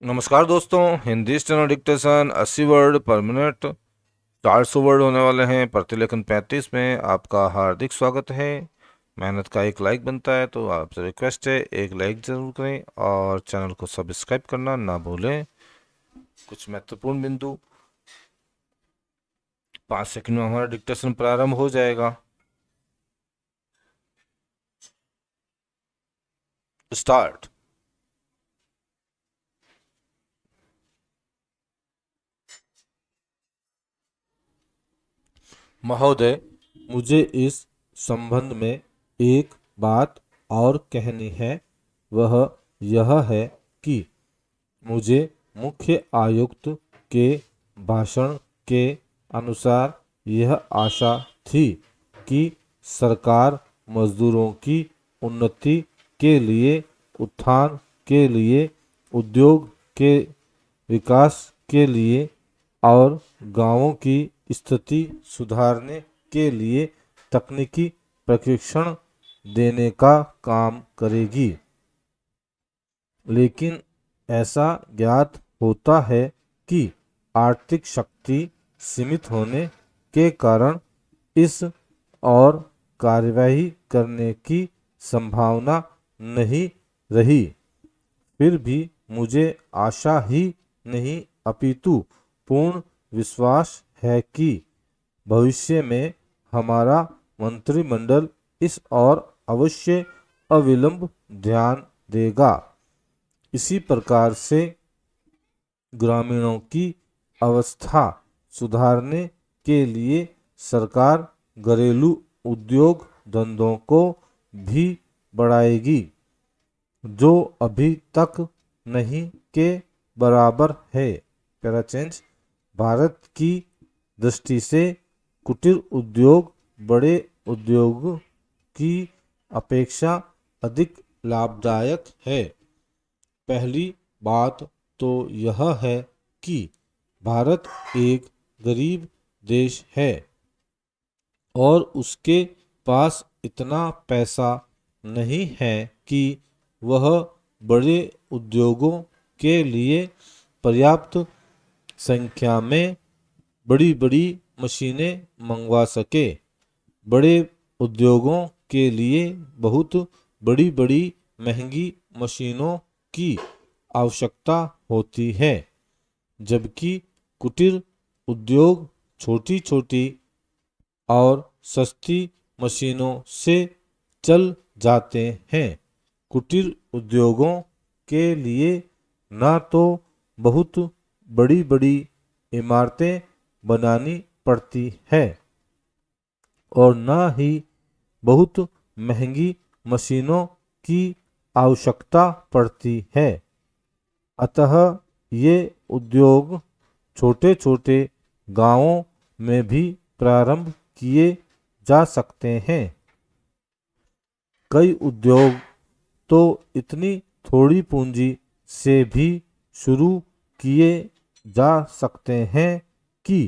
नमस्कार दोस्तों। Hindi steno dictation 80 word पर मिनट, 400 वर्ड होने वाले हैं। प्रतिलेखन 35 में आपका हार्दिक स्वागत है। मेहनत का एक लाइक बनता है, तो आपसे रिक्वेस्ट है एक लाइक जरूर करें और चैनल को सब्सक्राइब करना ना भूलें। कुछ महत्वपूर्ण बिंदु। 5 सेकंड में हमारा डिक्टेशन प्रारंभ हो जाएगा। स्टार्ट। महोदय, मुझे इस संबंध में एक बात और कहनी है। वह यह है कि मुझे मुख्य आयुक्त के भाषण के अनुसार यह आशा थी कि सरकार मजदूरों की उन्नति के लिए, उत्थान के लिए, उद्योग के विकास के लिए और गांवों की स्थिति सुधारने के लिए तकनीकी प्रशिक्षण देने का काम करेगी। लेकिन ऐसा ज्ञात होता है कि आर्थिक शक्ति सीमित होने के कारण इस और कार्यवाही करने की संभावना नहीं रही। फिर भी मुझे आशा ही नहीं अपितु पूर्ण विश्वास है कि भविष्य में हमारा मंत्रिमंडल इस और अवश्य अविलंब ध्यान देगा। इसी प्रकार से ग्रामीणों की अवस्था सुधारने के लिए सरकार घरेलू उद्योग धंधों को भी बढ़ाएगी, जो अभी तक नहीं के बराबर है। पैराचेंज। भारत की दृष्टि से कुटीर उद्योग बड़े उद्योग की अपेक्षा अधिक लाभदायक है। पहली बात तो यह है कि भारत एक गरीब देश है और उसके पास इतना पैसा नहीं है कि वह बड़े उद्योगों के लिए पर्याप्त संख्या में बड़ी बड़ी मशीनें मंगवा सके। बड़े उद्योगों के लिए बहुत बड़ी बड़ी महंगी मशीनों की आवश्यकता होती है, जबकि कुटीर उद्योग छोटी छोटी और सस्ती मशीनों से चल जाते हैं। कुटीर उद्योगों के लिए न तो बहुत बड़ी बड़ी इमारतें बनानी पड़ती है और न ही बहुत महंगी मशीनों की आवश्यकता पड़ती है। अतः ये उद्योग छोटे छोटे गांवों में भी प्रारंभ किए जा सकते हैं। कई उद्योग तो इतनी थोड़ी पूंजी से भी शुरू किए जा सकते हैं कि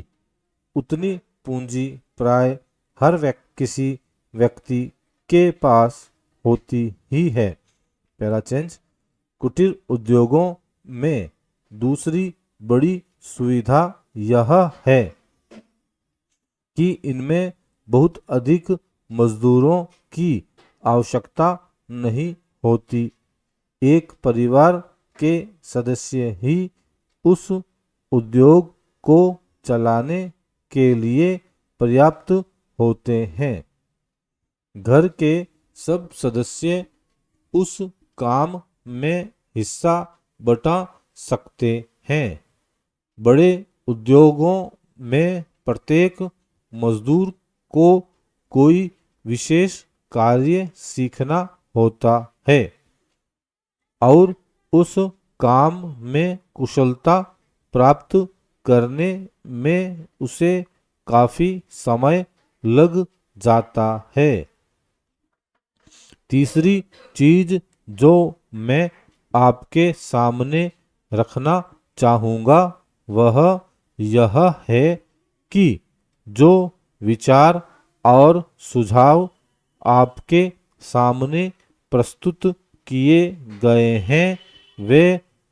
उतनी पूंजी प्राय किसी व्यक्ति के पास होती ही है। पैराचेंज। कुटीर उद्योगों में दूसरी बड़ी सुविधा यह है कि इनमें बहुत अधिक मजदूरों की आवश्यकता नहीं होती। एक परिवार के सदस्य ही उस उद्योग को चलाने के लिए पर्याप्त होते हैं। घर के सब सदस्य उस काम में हिस्सा बटा सकते हैं। बड़े उद्योगों में प्रत्येक मजदूर को कोई विशेष कार्य सीखना होता है और उस काम में कुशलता प्राप्त करने में उसे काफी समय लग जाता है। तीसरी चीज जो मैं आपके सामने रखना चाहूँगा वह यह है कि जो विचार और सुझाव आपके सामने प्रस्तुत किए गए हैं वे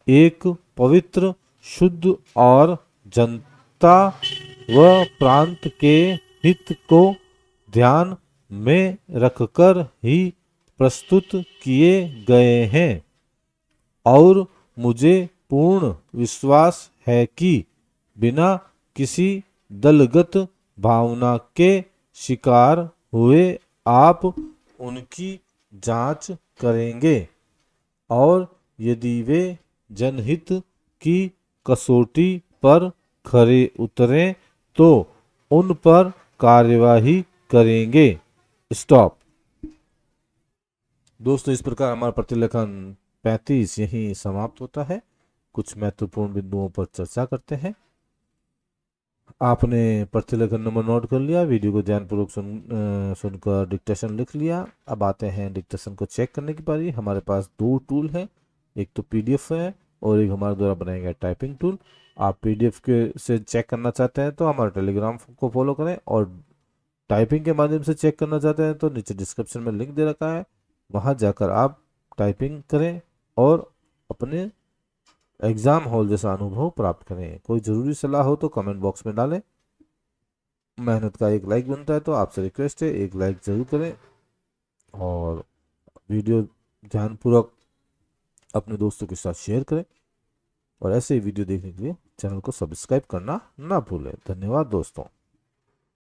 एक पवित्र, शुद्ध और जनता व प्रांत के हित को ध्यान में रखकर ही प्रस्तुत किए गए हैं और मुझे पूर्ण विश्वास है कि बिना किसी दलगत भावना के शिकार हुए आप उनकी जांच करेंगे और यदि वे जनहित की कसौटी पर खरे उतरें तो उन पर कार्यवाही करेंगे। स्टॉप। दोस्तों, इस प्रकार हमारा प्रतिलेखन 35 यहीं समाप्त होता है। कुछ महत्वपूर्ण बिंदुओं पर चर्चा करते हैं। आपने प्रतिलेखन नंबर नोट कर लिया, वीडियो को ध्यानपूर्वक सुनकर डिक्टेशन लिख लिया। अब आते हैं डिक्टेशन को चेक करने की बारी। हमारे पास दो टूल है, एक तो पीडीएफ है और एक हमारे द्वारा बनाया गया टाइपिंग टूल। आप पीडीएफ के से चेक करना चाहते हैं तो हमारे टेलीग्राम को फॉलो करें, और टाइपिंग के माध्यम से चेक करना चाहते हैं तो नीचे डिस्क्रिप्शन में लिंक दे रखा है, वहाँ जाकर आप टाइपिंग करें और अपने एग्जाम हॉल जैसा अनुभव प्राप्त करें। कोई ज़रूरी सलाह हो तो कमेंट बॉक्स में डालें। मेहनत का एक लाइक बनता है, तो आपसे रिक्वेस्ट है एक लाइक ज़रूर करें और वीडियो ध्यानपूर्वक अपने दोस्तों के साथ शेयर करें, और ऐसे ही वीडियो देखने के लिए चैनल को सब्सक्राइब करना ना भूलें। धन्यवाद दोस्तों।